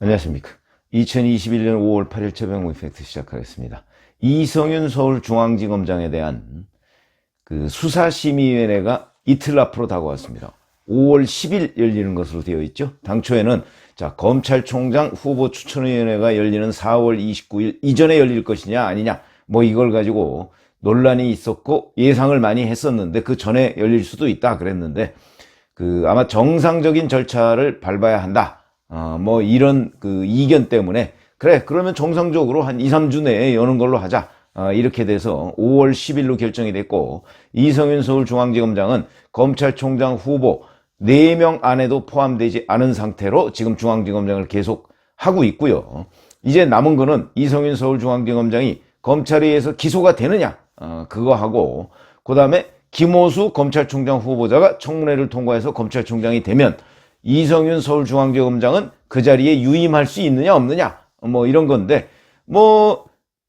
안녕하십니까. 2021년 5월 8일 최병호 이펙트 시작하겠습니다. 이성윤 서울중앙지검장에 대한 그 수사심의위원회가 이틀 앞으로 다가왔습니다. 5월 10일 열리는 것으로 되어 있죠. 당초에는 검찰총장 후보 추천위원회가 열리는 4월 29일 이전에 열릴 것이냐 아니냐 뭐 이걸 가지고 논란이 있었고 예상을 많이 했었는데 그 전에 열릴 수도 있다 그랬는데 아마 정상적인 절차를 밟아야 한다. 뭐 이런 이견 때문에 그래 그러면 정상적으로 한 2, 3주 내에 여는 걸로 하자. 이렇게 돼서 5월 10일로 결정이 됐고 이성윤 서울중앙지검장은 검찰총장 후보 4명 안에도 포함되지 않은 상태로 지금 중앙지검장을 계속 하고 있고요. 이제 남은 거는 이성윤 서울중앙지검장이 검찰에 의해서 기소가 되느냐 그거 하고 그 다음에 김호수 검찰총장 후보자가 청문회를 통과해서 검찰총장이 되면 이성윤 서울중앙지검장은 그 자리에 유임할 수 있느냐 없느냐 뭐 이런 건데 뭐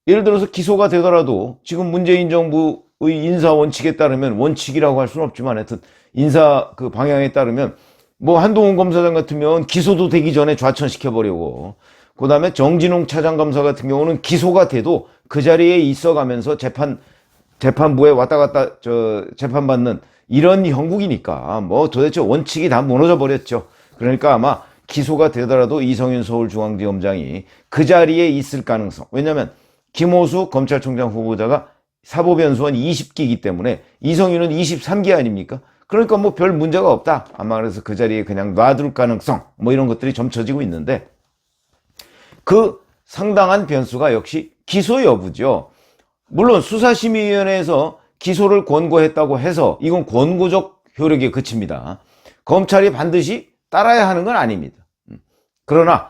예를 들어서 기소가 되더라도 지금 문재인 정부의 인사 원칙에 따르면 원칙이라고 할 수는 없지만 하여튼 인사 방향에 따르면 뭐 한동훈 검사장 같으면 기소도 되기 전에 좌천시켜버리고 그 다음에 정진웅 차장검사 같은 경우는 기소가 돼도 그 자리에 있어가면서 재판부에 왔다 갔다 재판받는 이런 형국이니까 뭐 도대체 원칙이 다 무너져 버렸죠. 그러니까 아마 기소가 되더라도 이성윤 서울중앙지검장이 그 자리에 있을 가능성. 왜냐하면 김호수 검찰총장 후보자가 사법연수원 20기이기 때문에 이성윤은 23기 아닙니까? 그러니까 뭐 별 문제가 없다. 아마 그래서 그 자리에 그냥 놔둘 가능성 뭐 이런 것들이 점쳐지고 있는데 그 상당한 변수가 역시 기소 여부죠. 물론 수사심의위원회에서 기소를 권고했다고 해서 이건 권고적 효력에 그칩니다. 검찰이 반드시 따라야 하는 건 아닙니다. 그러나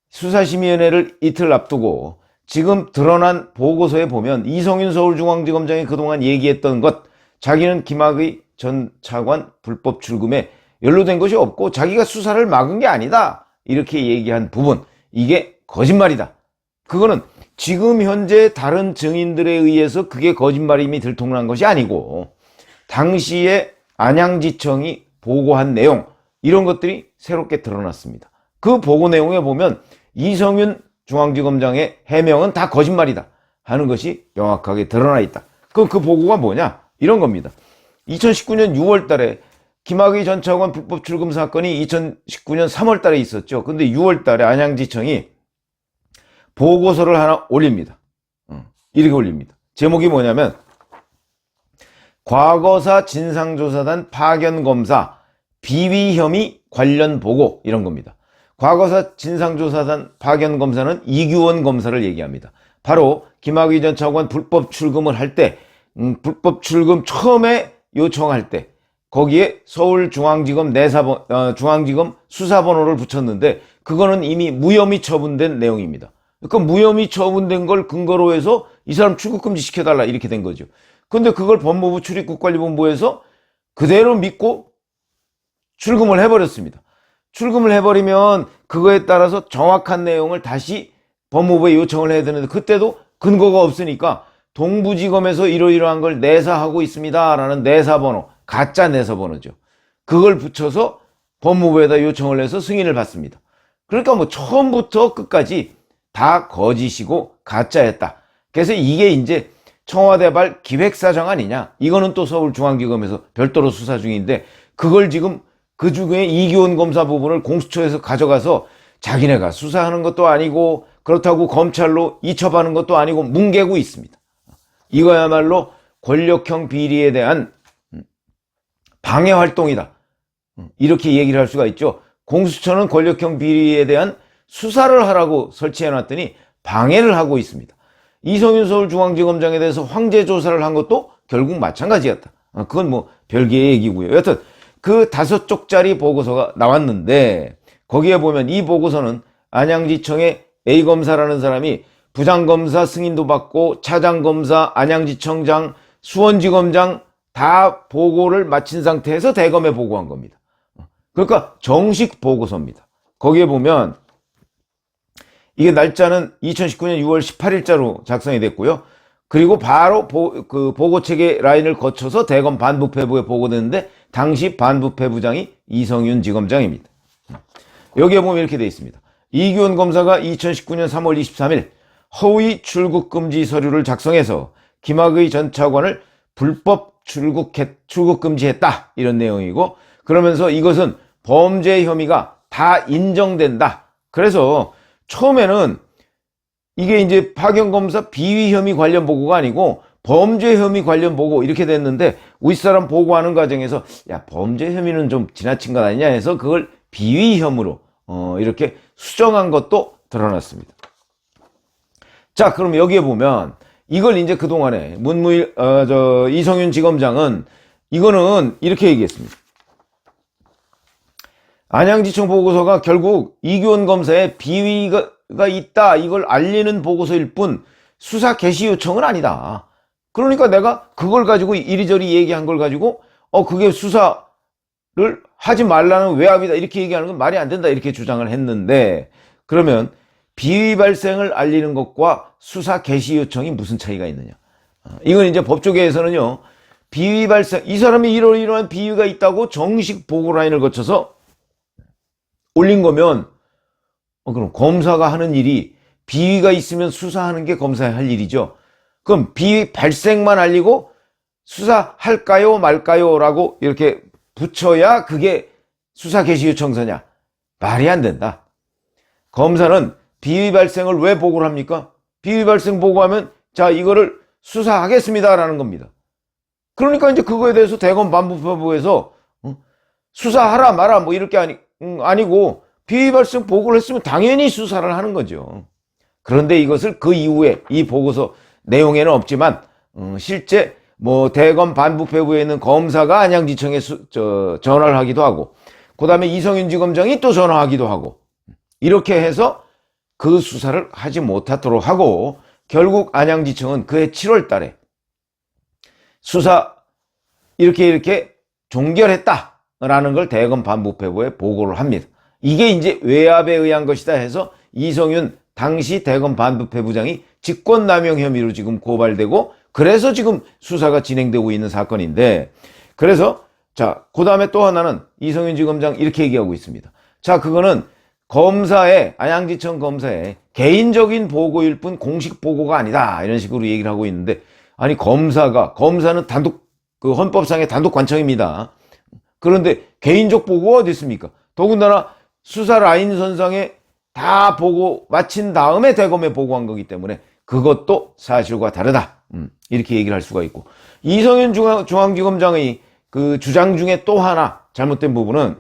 수사심의위원회를 이틀 앞두고 지금 드러난 보고서에 보면 이성윤 서울중앙지검장이 그동안 얘기했던 것, 자기는 김학의 전 차관 불법 출금에 연루된 것이 없고 자기가 수사를 막은 게 아니다 이렇게 얘기한 부분, 이게 거짓말이다. 그거는 지금 현재 다른 증인들에 의해서 그게 거짓말임이 들통난 것이 아니고 당시에 안양지청이 보고한 내용 이런 것들이 새롭게 드러났습니다. 그 보고 내용에 보면 이성윤 중앙지검장의 해명은 다 거짓말이다 하는 것이 명확하게 드러나 있다. 그 보고가 뭐냐? 이런 겁니다. 2019년 6월 달에 김학의 전 차관 불법 출금 사건이 2019년 3월 달에 있었죠. 근데 6월 달에 안양지청이 보고서를 하나 올립니다. 이렇게 올립니다. 제목이 뭐냐면 과거사 진상조사단 파견검사 비위 혐의 관련 보고 이런 겁니다. 과거사 진상조사단 파견검사는 이규원 검사를 얘기합니다. 바로 김학의 전 차관 불법 출금을 할 때 불법 출금 처음에 요청할 때 거기에 서울중앙지검 중앙지검 수사번호를 붙였는데 그거는 이미 무혐의 처분된 내용입니다. 그러니까 무혐의 처분된 걸 근거로 해서 이 사람 출국금지 시켜달라 이렇게 된 거죠. 근데 그걸 법무부 출입국관리본부에서 그대로 믿고 출금을 해버렸습니다. 출금을 해버리면 그거에 따라서 정확한 내용을 다시 법무부에 요청을 해야 되는데 그때도 근거가 없으니까 동부지검에서 이러이러한 걸 내사하고 있습니다 라는 내사번호, 가짜 내사번호죠. 그걸 붙여서 법무부에다 요청을 해서 승인을 받습니다. 그러니까 뭐 처음부터 끝까지 다 거짓이고 가짜였다. 그래서 이게 이제 청와대발 기획사정 아니냐. 이거는 또 서울중앙지검에서 별도로 수사 중인데 그걸 지금 그 중에 이규원 검사 부분을 공수처에서 가져가서 자기네가 수사하는 것도 아니고 그렇다고 검찰로 이첩하는 것도 아니고 뭉개고 있습니다. 이거야말로 권력형 비리에 대한 방해 활동이다. 이렇게 얘기를 할 수가 있죠. 공수처는 권력형 비리에 대한 수사를 하라고 설치해놨더니 방해를 하고 있습니다. 이성윤 서울중앙지검장에 대해서 황제 조사를 한 것도 결국 마찬가지였다. 그건 뭐 별개의 얘기고요. 여튼 그 5쪽짜리 보고서가 나왔는데 거기에 보면 이 보고서는 안양지청의 A검사라는 사람이 부장검사 승인도 받고 차장검사, 안양지청장, 수원지검장 다 보고를 마친 상태에서 대검에 보고한 겁니다. 그러니까 정식 보고서입니다. 거기에 보면 이게 날짜는 2019년 6월 18일자로 작성이 됐고요. 그리고 바로 보고체계 라인을 거쳐서 대검 반부패부에 보고됐는데 당시 반부패부장이 이성윤 지검장입니다. 여기에 보면 이렇게 되어 있습니다. 이규원 검사가 2019년 3월 23일 허위 출국 금지 서류를 작성해서 김학의 전 차관을 불법 출국 금지했다, 이런 내용이고, 그러면서 이것은 범죄 혐의가 다 인정된다. 그래서 처음에는 이게 이제 파견 검사 비위 혐의 관련 보고가 아니고 범죄 혐의 관련 보고 이렇게 됐는데, 윗사람 보고하는 과정에서 야, 범죄 혐의는 좀 지나친 것 아니냐 해서 그걸 비위 혐의로 이렇게 수정한 것도 드러났습니다. 자, 그럼 여기에 보면 이걸 이제 그동안에 이성윤 지검장은 이거는 이렇게 얘기했습니다. 안양지청 보고서가 결국 이규원 검사의 비위가 있다, 이걸 알리는 보고서일 뿐 수사 개시 요청은 아니다. 그러니까 내가 그걸 가지고 이리저리 얘기한 걸 가지고 그게 수사를 하지 말라는 외압이다, 이렇게 얘기하는 건 말이 안 된다, 이렇게 주장을 했는데, 그러면 비위 발생을 알리는 것과 수사 개시 요청이 무슨 차이가 있느냐. 이건 이제 법조계에서는요, 비위 발생, 이 사람이 이러이러한 비위가 있다고 정식 보고 라인을 거쳐서 올린 거면 그럼 검사가 하는 일이 비위가 있으면 수사하는 게 검사의 할 일이죠. 그럼 비위 발생만 알리고 수사할까요 말까요 라고 이렇게 붙여야 그게 수사 개시 요청서냐. 말이 안 된다. 검사는 비위 발생을 왜 보고를 합니까? 비위 발생 보고하면 자, 이거를 수사하겠습니다라는 겁니다. 그러니까 이제 그거에 대해서 대검 반부패부에서 수사하라 마라 뭐 이렇게 아니고 비위 발생 보고를 했으면 당연히 수사를 하는 거죠. 그런데 이것을 그 이후에 이 보고서 내용에는 없지만 실제 뭐 대검 반부패부에 있는 검사가 안양지청에 전화를 하기도 하고, 그 다음에 이성윤 지검장이 또 전화하기도 하고, 이렇게 해서 그 수사를 하지 못하도록 하고, 결국 안양지청은 그해 7월 달에 수사 이렇게 종결했다라는 걸 대검 반부패부에 보고를 합니다. 이게 이제 외압에 의한 것이다 해서 이성윤 당시 대검 반부패부장이 직권남용 혐의로 지금 고발되고, 그래서 지금 수사가 진행되고 있는 사건인데, 그래서 자, 그 다음에 또 하나는 이성윤 지검장 이렇게 얘기하고 있습니다. 자, 그거는 안양지청 검사의 개인적인 보고일 뿐 공식 보고가 아니다, 이런 식으로 얘기를 하고 있는데, 아니 검사는 단독 헌법상의 단독 관청입니다. 그런데 개인적 보고가 어디 있습니까? 더군다나 수사 라인 선상에 다 보고 마친 다음에 대검에 보고한 거기 때문에 그것도 사실과 다르다, 이렇게 얘기를 할 수가 있고, 이성윤 중앙지검장의 그 주장 중에 또 하나 잘못된 부분은,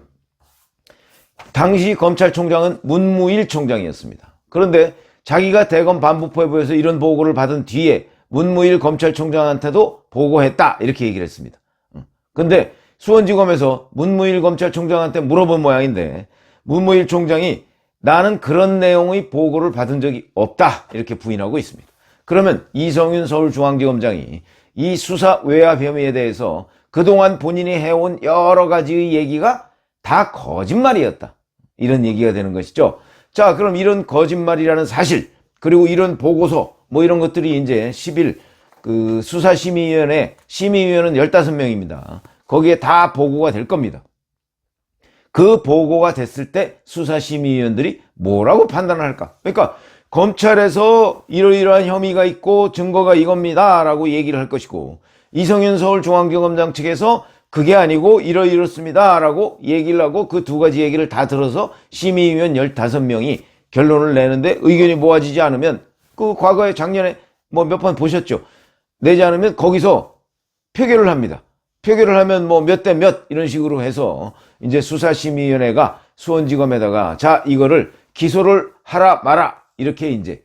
당시 검찰총장은 문무일 총장이었습니다. 그런데 자기가 대검 반부패부에서 이런 보고를 받은 뒤에 문무일 검찰총장한테도 보고했다, 이렇게 얘기를 했습니다. 근데 수원지검에서 문무일 검찰총장한테 물어본 모양인데, 문무일 총장이 나는 그런 내용의 보고를 받은 적이 없다, 이렇게 부인하고 있습니다. 그러면 이성윤 서울중앙지검장이 이 수사 외압 혐의에 대해서 그동안 본인이 해온 여러 가지의 얘기가 다 거짓말이었다, 이런 얘기가 되는 것이죠. 자, 그럼 이런 거짓말이라는 사실, 그리고 이런 보고서 뭐 이런 것들이 이제 10일 그 수사심의위원회 심의위원은 15명입니다. 거기에 다 보고가 될 겁니다. 그 보고가 됐을 때 수사심의위원들이 뭐라고 판단을 할까? 그러니까 검찰에서 이러이러한 혐의가 있고 증거가 이겁니다 라고 얘기를 할 것이고, 이성윤 서울중앙지검장 측에서 그게 아니고 이렇습니다 라고 얘기를 하고, 그 두 가지 얘기를 다 들어서 심의위원 15명이 결론을 내는데 의견이 모아지지 않으면, 그 과거에 작년에 뭐 몇 번 보셨죠? 내지 않으면 거기서 표결을 합니다. 표결을 하면 뭐 몇 대 몇 이런 식으로 해서 이제 수사심의위원회가 수원지검에다가 자, 이거를 기소를 하라 마라 이렇게 이제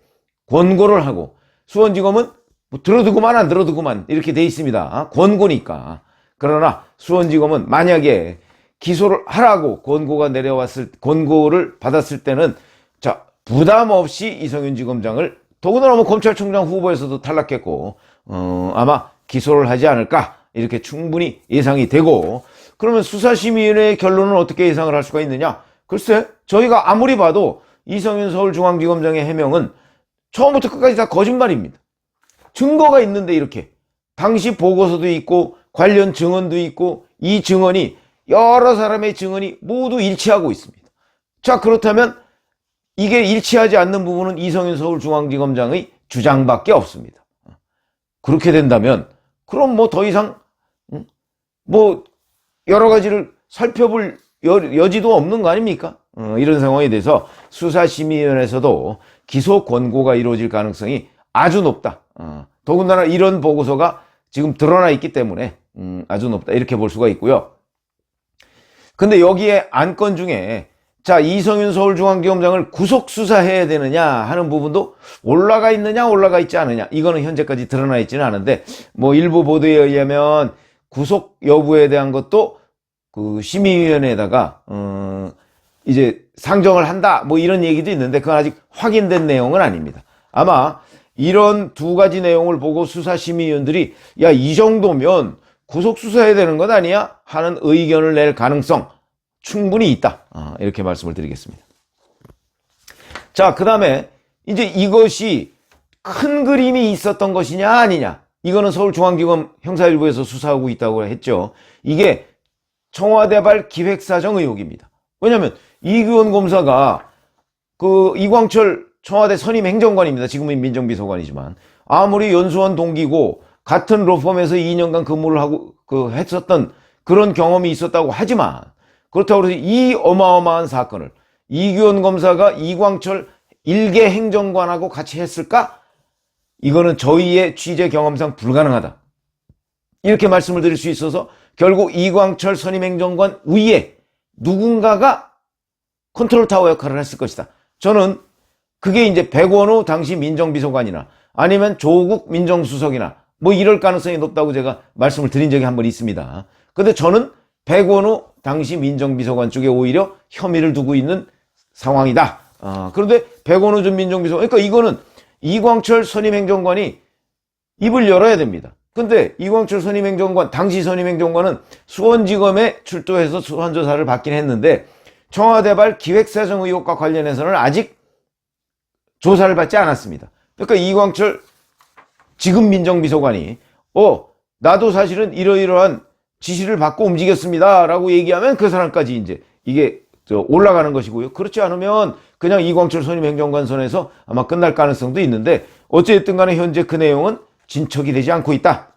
권고를 하고, 수원지검은 뭐 들어두고만 안 들어두고만 이렇게 돼 있습니다. 권고니까. 그러나 수원지검은 만약에 기소를 하라고 권고를 받았을 때는 자, 부담 없이 이성윤 지검장을, 더군다나 뭐 검찰총장 후보에서도 탈락했고 아마 기소를 하지 않을까, 이렇게 충분히 예상이 되고, 그러면 수사심의위원회의 결론은 어떻게 예상을 할 수가 있느냐? 글쎄, 저희가 아무리 봐도 이성윤 서울중앙지검장의 해명은 처음부터 끝까지 다 거짓말입니다. 증거가 있는데, 이렇게 당시 보고서도 있고 관련 증언도 있고, 이 증언이 여러 사람의 증언이 모두 일치하고 있습니다. 자, 그렇다면 이게 일치하지 않는 부분은 이성윤 서울중앙지검장의 주장밖에 없습니다. 그렇게 된다면 그럼 뭐 더 이상 뭐 여러 가지를 살펴볼 여지도 없는 거 아닙니까? 이런 상황에 대해서 수사심의위원회에서도 기소 권고가 이루어질 가능성이 아주 높다. 더군다나 이런 보고서가 지금 드러나 있기 때문에 아주 높다 이렇게 볼 수가 있고요. 근데 여기에 안건 중에 자 이성윤 서울중앙지검장을 구속 수사해야 되느냐 하는 부분도 올라가 있느냐 올라가 있지 않느냐 이거는 현재까지 드러나 있지는 않은데 뭐 일부 보도에 의하면 구속 여부에 대한 것도 그 심의위원회에다가 이제 상정을 한다 뭐 이런 얘기도 있는데 그건 아직 확인된 내용은 아닙니다. 아마 이런 두 가지 내용을 보고 수사심의위원들이 야 이 정도면 구속 수사해야 되는 것 아니야 하는 의견을 낼 가능성 충분히 있다. 이렇게 말씀을 드리겠습니다. 자, 그 다음에 이제 이것이 큰 그림이 있었던 것이냐 아니냐 이거는 서울중앙지검 형사일부에서 수사하고 있다고 했죠. 이게 청와대발 기획사정 의혹입니다. 왜냐하면 이규원 검사가 그 이광철 청와대 선임 행정관입니다. 지금은 민정비서관이지만 아무리 연수원 동기고 같은 로펌에서 2년간 근무를 하고 했었던 그런 경험이 있었다고 하지만 그렇다고 해서 이 어마어마한 사건을 이규원 검사가 이광철 일개 행정관하고 같이 했을까? 이거는 저희의 취재 경험상 불가능하다. 이렇게 말씀을 드릴 수 있어서 결국 이광철 선임 행정관 위에 누군가가 컨트롤타워 역할을 했을 것이다. 저는 그게 이제 백원우 당시 민정비서관이나 아니면 조국 민정수석이나 뭐 이럴 가능성이 높다고 제가 말씀을 드린 적이 한 번 있습니다. 근데 저는 백원우 당시 민정비서관 쪽에 오히려 혐의를 두고 있는 상황이다. 그런데 백원우 전 민정비서관, 그러니까 이거는 이광철 선임행정관이 입을 열어야 됩니다. 근데 이광철 선임행정관, 당시 선임행정관은 수원지검에 출두해서 소환조사를 받긴 했는데 청와대발 기획사정 의혹과 관련해서는 아직 조사를 받지 않았습니다. 그러니까 이광철 지금 민정비서관이 나도 사실은 이러이러한 지시를 받고 움직였습니다 라고 얘기하면 그 사람까지 이제 이게 올라가는 것이고요. 그렇지 않으면 그냥 이광철 선임행정관 선에서 아마 끝날 가능성도 있는데 어쨌든 간에 현재 그 내용은 진척이 되지 않고 있다.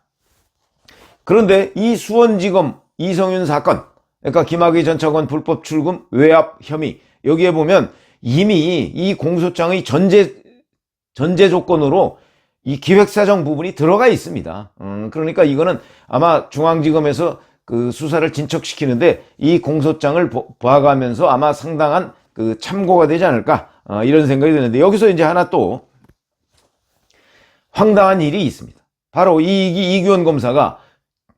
그런데 이 수원지검 이성윤 사건, 그러니까 김학의 전 차관 불법 출금 외압 혐의, 여기에 보면 이미 이 공소장의 전제 조건으로 이 기획사정 부분이 들어가 있습니다. 그러니까 이거는 아마 중앙지검에서 그 수사를 진척시키는데 이 공소장을 봐가면서 아마 상당한 그 참고가 되지 않을까 이런 생각이 드는데 여기서 이제 하나 또 황당한 일이 있습니다. 바로 이규원 검사가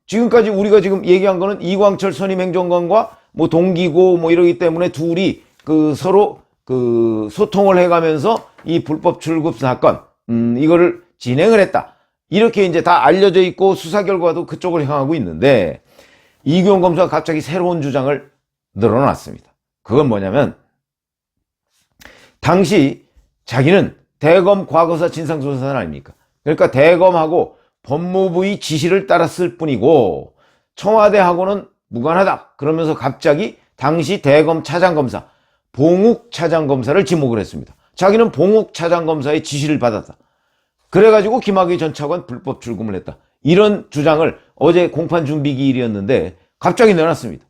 지금까지 우리가 지금 얘기한 거는 이광철 선임행정관과 뭐 동기고 뭐 이러기 때문에 둘이 그 서로 그 소통을 해가면서 이 불법 출급 사건 이거를 진행을 했다. 이렇게 이제 다 알려져 있고 수사 결과도 그쪽으로 향하고 있는데 이규원 검사가 갑자기 새로운 주장을 늘어놨습니다. 그건 뭐냐면 당시 자기는 대검 과거사 진상조사단 아닙니까? 그러니까 대검하고 법무부의 지시를 따랐을 뿐이고 청와대하고는 무관하다. 그러면서 갑자기 당시 대검 차장검사 봉욱 차장검사를 지목을 했습니다. 자기는 봉욱 차장검사의 지시를 받았다. 그래가지고 김학의 전 차관 불법 출금을 했다. 이런 주장을 어제 공판 준비 기일이었는데 갑자기 내놨습니다.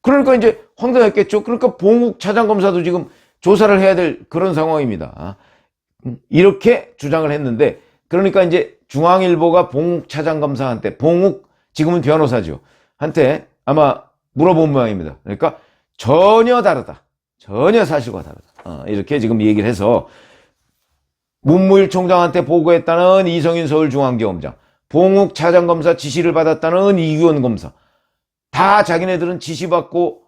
그러니까 이제 황당했겠죠. 그러니까 봉욱 차장검사도 지금 조사를 해야 될 그런 상황입니다. 이렇게 주장을 했는데 그러니까 이제 중앙일보가 봉욱 차장검사한테 봉욱 지금은 변호사죠. 한테 아마 물어본 모양입니다. 그러니까 전혀 다르다. 전혀 사실과 다르다. 이렇게 지금 얘기를 해서 문무일 총장한테 보고했다는 이성윤 서울중앙지검장, 봉욱 차장검사 지시를 받았다는 이규원 검사, 다 자기네들은 지시받고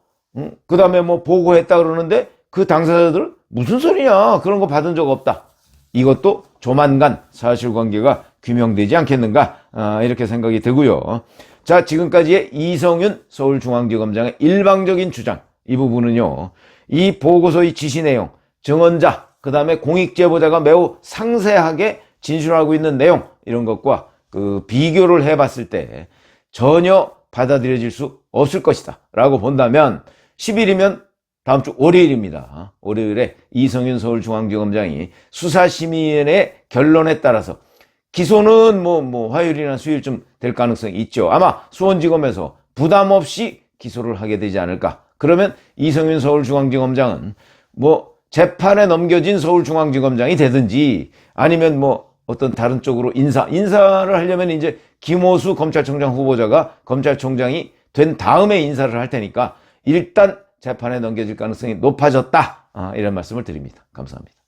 그 다음에 뭐 보고했다 그러는데 그 당사자들은 무슨 소리냐, 그런 거 받은 적 없다. 이것도 조만간 사실관계가 규명되지 않겠는가, 이렇게 생각이 들고요. 자, 지금까지의 이성윤 서울중앙지검장의 일방적인 주장, 이 부분은요, 이 보고서의 지시 내용, 증언자, 그 다음에 공익제보자가 매우 상세하게 진술하고 있는 내용, 이런 것과 그 비교를 해봤을 때 전혀 받아들여질 수 없을 것이다 라고 본다면 10일이면 다음 주 월요일입니다. 월요일에 이성윤 서울중앙지검장이 수사심의위원회 결론에 따라서 기소는 화요일이나 수요일쯤 될 가능성이 있죠. 아마 수원지검에서 부담 없이 기소를 하게 되지 않을까. 그러면 이성윤 서울중앙지검장은 재판에 넘겨진 서울중앙지검장이 되든지 아니면 어떤 다른 쪽으로 인사를 하려면 이제 김호수 검찰총장 후보자가 검찰총장이 된 다음에 인사를 할 테니까 일단 재판에 넘겨질 가능성이 높아졌다. 이런 말씀을 드립니다. 감사합니다.